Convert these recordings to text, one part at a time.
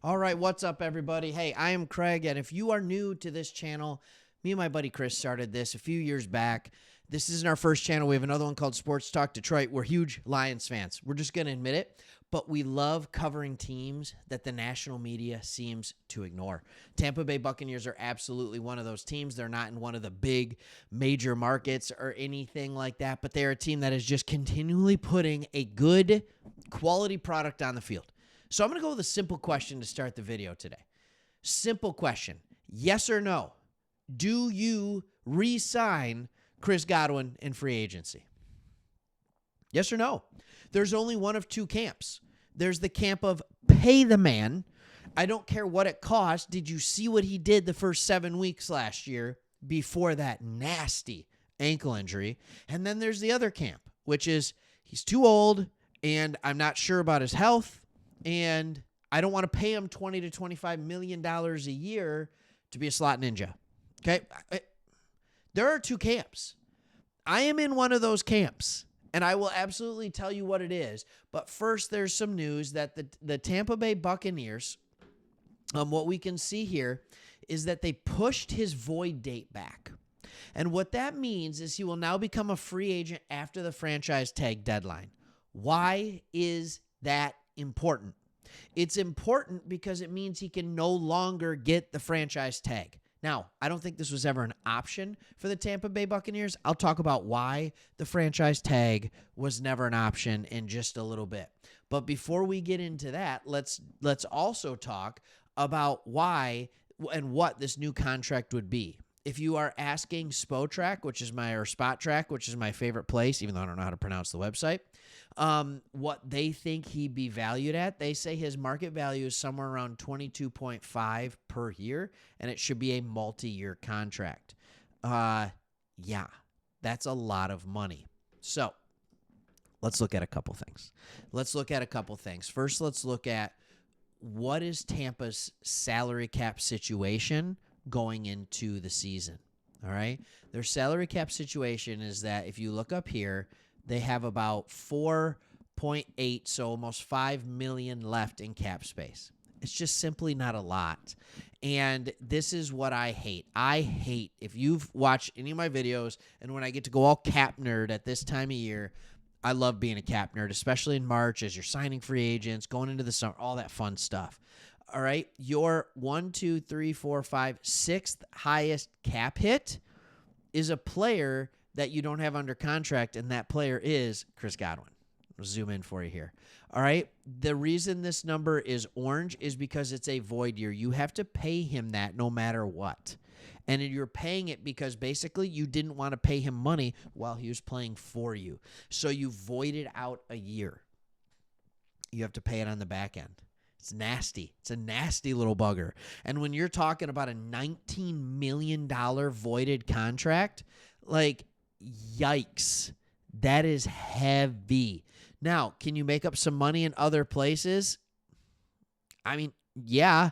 All right, what's up, everybody? Hey, I am Craig, and if you are new to this channel, me and my buddy Chris started this a few years back. This isn't our first channel. We have another one called Sports Talk Detroit. We're huge Lions fans. We're just going to admit it, but we love covering teams that the national media seems to ignore. Tampa Bay Buccaneers are absolutely one of those teams. They're not in one of the big major markets or anything like that, but they're a team that is just continually putting a good quality product on the field. So I'm going to go with a simple question to start the video today. Simple question. Yes or no? Do you re-sign Chris Godwin in free agency? Yes or no? There's only one of two camps. There's the camp of pay the man. I don't care what it costs. Did you see what he did the first 7 weeks last year before that nasty ankle injury? And then there's the other camp, which is he's too old and I'm not sure about his health. And I don't want to pay him $20 to $25 million a year to be a slot ninja. Okay? There are two camps. I am in one of those camps, and I will absolutely tell you what it is. But first, there's some news that the Tampa Bay Buccaneers, what we can see here is that they pushed his void date back. And what that means is he will now become a free agent after the franchise tag deadline. Why is that important? It's important because it means he can no longer get the franchise tag. Now, I don't think this was ever an option for the Tampa Bay Buccaneers. I'll talk about why the franchise tag was never an option in just a little bit. But before we get into that, let's also talk about why and what this new contract would be. If you are asking Spot Track, which is my favorite place, even though I don't know how to pronounce the website, what they think he'd be valued at, they say his market value is somewhere around 22.5 per year, and it should be a multi-year contract. Yeah, that's a lot of money. So let's look at a couple things. First, let's look at what is Tampa's salary cap situation going into the season. All right. Their salary cap situation is that if you look up here, they have about 4.8, so almost $5 million left in cap space. It's just simply not a lot. And this is what I hate. I hate, if you've watched any of my videos, and when I get to go all cap nerd at this time of year, I love being a cap nerd, especially in March as you're signing free agents, going into the summer, all that fun stuff. All right, your 6th highest cap hit is a player that you don't have under contract, and that player is Chris Godwin. I'll zoom in for you here. All right, the reason this number is orange is because it's a void year. You have to pay him that no matter what. And you're paying it because basically you didn't want to pay him money while he was playing for you. So you voided out a year. You have to pay it on the back end. It's nasty. It's a nasty little bugger. And when you're talking about a $19 million voided contract, like, yikes. That is heavy. Now, can you make up some money in other places? I mean, yeah.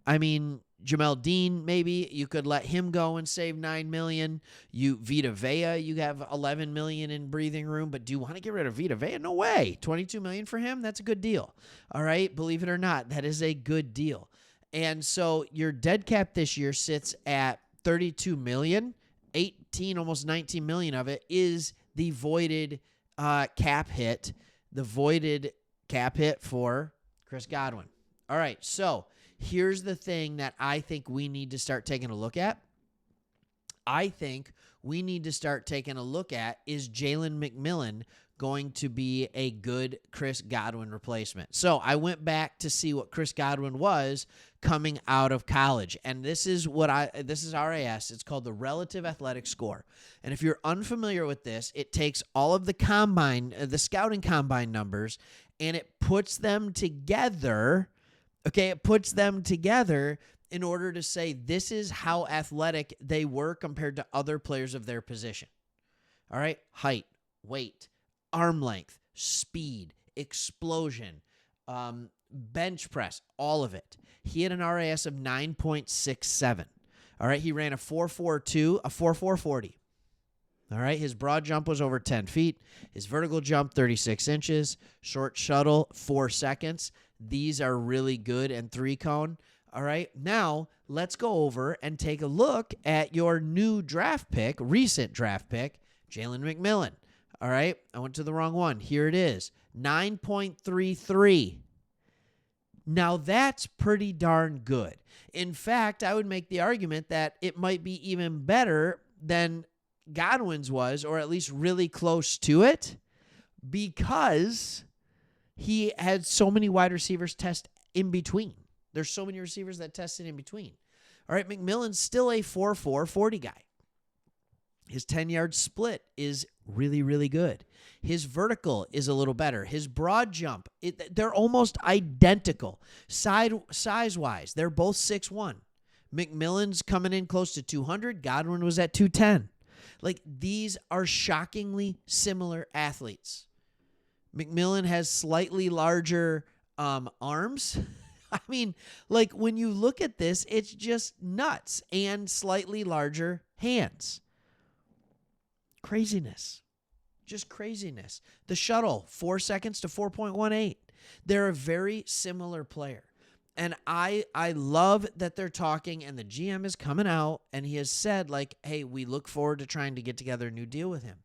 Jamel Dean, maybe you could let him go and save $9 million. Vita Vea, you have $11 million in breathing room, but do you want to get rid of Vita Vea? No way. $22 million for him? That's a good deal. All right, believe it or not, that is a good deal. And so your dead cap this year sits at $32 million. 18, almost 19 million of it is the voided cap hit. The voided cap hit for Chris Godwin. All right, so here's the thing that I think we need to start taking a look at. I think we need to start taking a look at, is Jaylen McMillan going to be a good Chris Godwin replacement? So I went back to see what Chris Godwin was coming out of college. And this is RAS. It's called the Relative Athletic Score. And if you're unfamiliar with this, it takes all of the scouting combine numbers, and it puts them together. Okay, it puts them together in order to say this is how athletic they were compared to other players of their position. All right, height, weight, arm length, speed, explosion, bench press, all of it. He had an RAS of 9.67. All right, he ran a 4.42, a 4.440. All right, his broad jump was over 10 feet. His vertical jump, 36 inches. Short shuttle, 4 seconds. These are really good and 3-cone. All right, now let's go over and take a look at your new draft pick, recent draft pick, Jaylen McMillan. All right, I went to the wrong one. Here it is, 9.33. Now that's pretty darn good. In fact, I would make the argument that it might be even better than Godwin's was, or at least really close to it, because he had so many wide receivers test in between. There's so many receivers that tested in between. All right, McMillan's still a 4.4 40 guy. His 10-yard split is really, really good. His vertical is a little better. His broad jump, they're almost identical. Size-wise, they're both 6'1". McMillan's coming in close to 200. Godwin was at 210. Like, these are shockingly similar athletes. McMillan has slightly larger arms. I mean, like, when you look at this, it's just nuts. And slightly larger hands. Craziness. Just craziness. The shuttle, 4 seconds to 4.18. They're a very similar player. And I love that they're talking, and the GM is coming out, and he has said, like, hey, we look forward to trying to get together a new deal with him.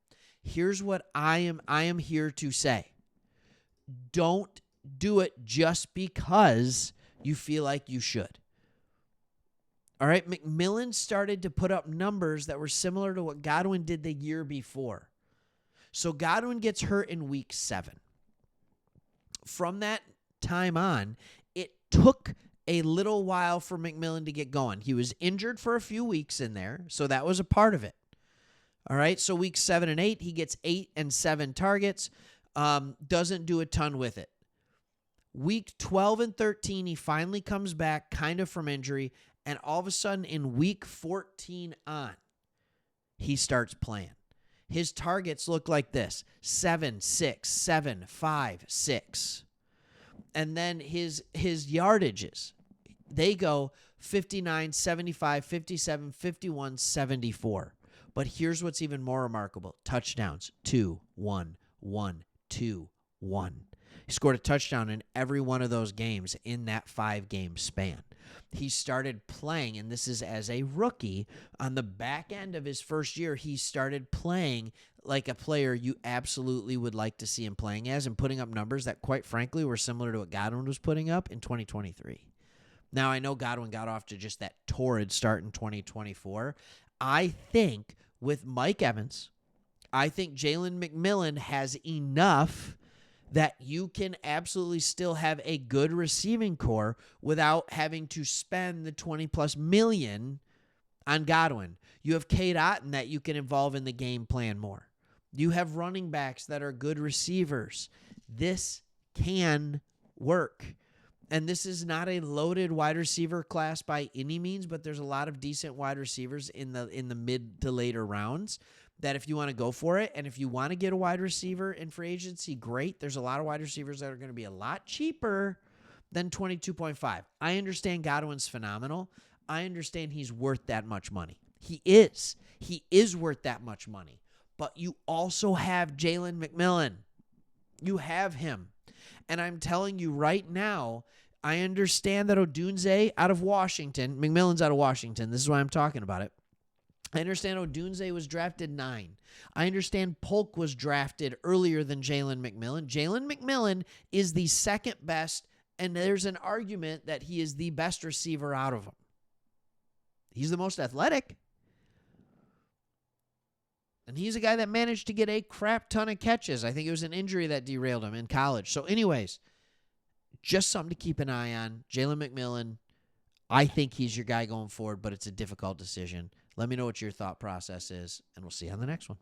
Here's what I am here to say. Don't do it just because you feel like you should. All right, McMillan started to put up numbers that were similar to what Godwin did the year before. So Godwin gets hurt in week 7. From that time on, it took a little while for McMillan to get going. He was injured for a few weeks in there, so that was a part of it. All right, so week 7 and 8, he gets 8 and 7 targets, doesn't do a ton with it. Week 12 and 13, he finally comes back kind of from injury, and all of a sudden in week 14 on, he starts playing. His targets look like this: 7, 6, 7, 5, 6. And then his yardages, they go 59, 75, 57, 51, 74. But here's what's even more remarkable. Touchdowns: 2, 1, 1, 2, 1. He scored a touchdown in every one of those games in that 5-game span. He started playing, and this is as a rookie, on the back end of his first year, he started playing like a player you absolutely would like to see him playing as, and putting up numbers that, quite frankly, were similar to what Godwin was putting up in 2023. Now, I know Godwin got off to just that torrid start in 2024. I think with Mike Evans, I think Jaylen McMillan has enough that you can absolutely still have a good receiving core without having to spend the $20+ million on Godwin. You have Cade Otton that you can involve in the game plan more. You have running backs that are good receivers. This can work. And this is not a loaded wide receiver class by any means, but there's a lot of decent wide receivers in the mid to later rounds that if you want to go for it, and if you want to get a wide receiver in free agency, great. There's a lot of wide receivers that are going to be a lot cheaper than 22.5. I understand Godwin's phenomenal. I understand he's worth that much money. He is. He is worth that much money. But you also have Jaylen McMillan. You have him. And I'm telling you right now, I understand that Odunze out of Washington, McMillan's out of Washington. This is why I'm talking about it. I understand Odunze was drafted 9. I understand Polk was drafted earlier than Jaylen McMillan. Jaylen McMillan is the second best, and there's an argument that he is the best receiver out of them. He's the most athletic. And he's a guy that managed to get a crap ton of catches. I think it was an injury that derailed him in college. So anyways, just something to keep an eye on. Jaylen McMillan, I think he's your guy going forward, but it's a difficult decision. Let me know what your thought process is, and we'll see you on the next one.